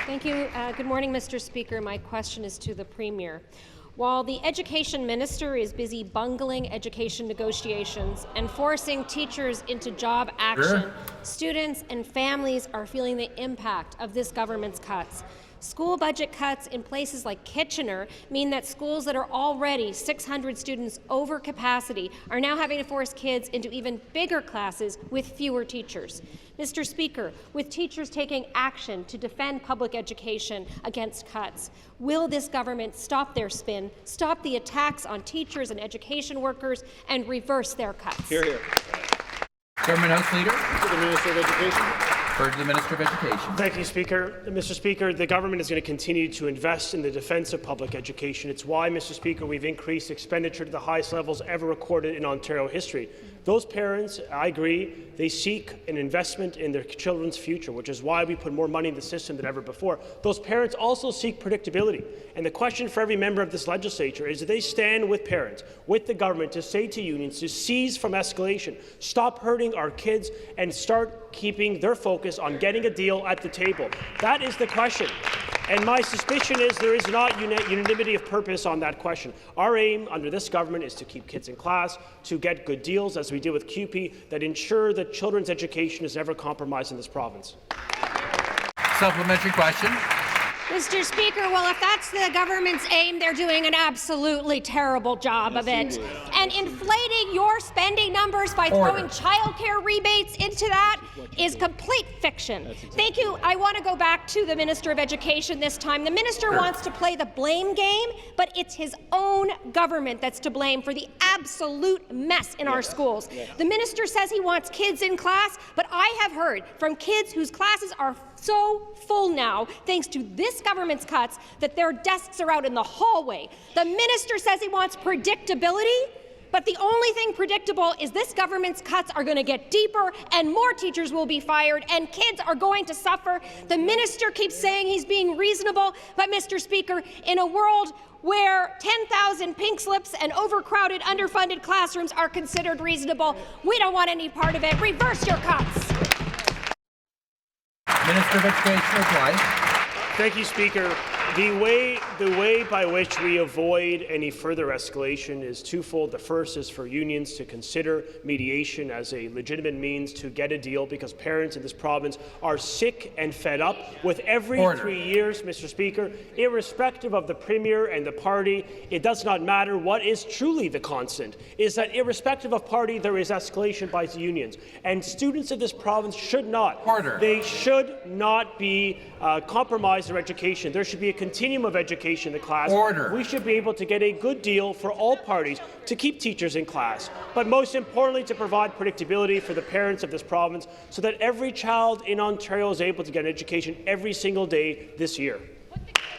Thank you. Good morning, Mr. Speaker. My question is to the Premier. While the Education Minister is busy bungling education negotiations and forcing teachers into job action, students and families are feeling the impact of this government's cuts. School budget cuts in places like Kitchener mean that schools that are already 600 students over capacity are now having to force kids into even bigger classes with fewer teachers. Mr. Speaker, with teachers taking action to defend public education against cuts, will this government stop their spin, stop the attacks on teachers and education workers, and reverse their cuts? Hear, hear. Government House Leader. To the Minister of Education. To the Minister of Education. Thank you, Speaker. Mr. Speaker, the government is going to continue to invest in the defence of public education. It's why, Mr. Speaker, we've increased expenditure to the highest levels ever recorded in Ontario history. Those parents, I agree, they seek an investment in their children's future, which is why we put more money in the system than ever before. Those parents also seek predictability. And the question for every member of this legislature is that they stand with parents, with the government, to say to unions to cease from escalation, stop hurting our kids, and start keeping their focus on getting a deal at the table. That is the question. And my suspicion is there is not unanimity of purpose on that question. Our aim under this government is to keep kids in class, to get good deals, as we did with QP, that ensure that children's education is never compromised in this province. Supplementary question. Mr. Speaker, well, if that's the government's aim, they're doing an absolutely terrible job of it. And inflating your spending numbers by throwing childcare rebates into that is complete fiction. Thank you. I want to go back to the Minister of Education this time. The minister wants to play the blame game, but it's his own government that's to blame for the absolute mess in our schools. The minister says he wants kids in class, but I have heard from kids whose classes are so full now, thanks to this government's cuts, that their desks are out in the hallway. The minister says he wants predictability, but the only thing predictable is this government's cuts are going to get deeper and more teachers will be fired and kids are going to suffer. The minister keeps saying he's being reasonable, but Mr. Speaker, in a world where 10,000 pink slips and overcrowded, underfunded classrooms are considered reasonable, we don't want any part of it. Reverse your cuts. Minister of Education replies. Thank you, Speaker. The way by which we avoid any further escalation is twofold. The first is for unions to consider mediation as a legitimate means to get a deal, because parents in this province are sick and fed up with every 3 years, Mr. Speaker, irrespective of the Premier and the party. It does not matter. What is truly the constant is that irrespective of party, there is escalation by the unions. And students of this province should not. They should not be compromise their education. There should be a continuum of education in the class. We should be able to get a good deal for all parties to keep teachers in class, but most importantly to provide predictability for the parents of this province so that every child in Ontario is able to get an education every single day this year.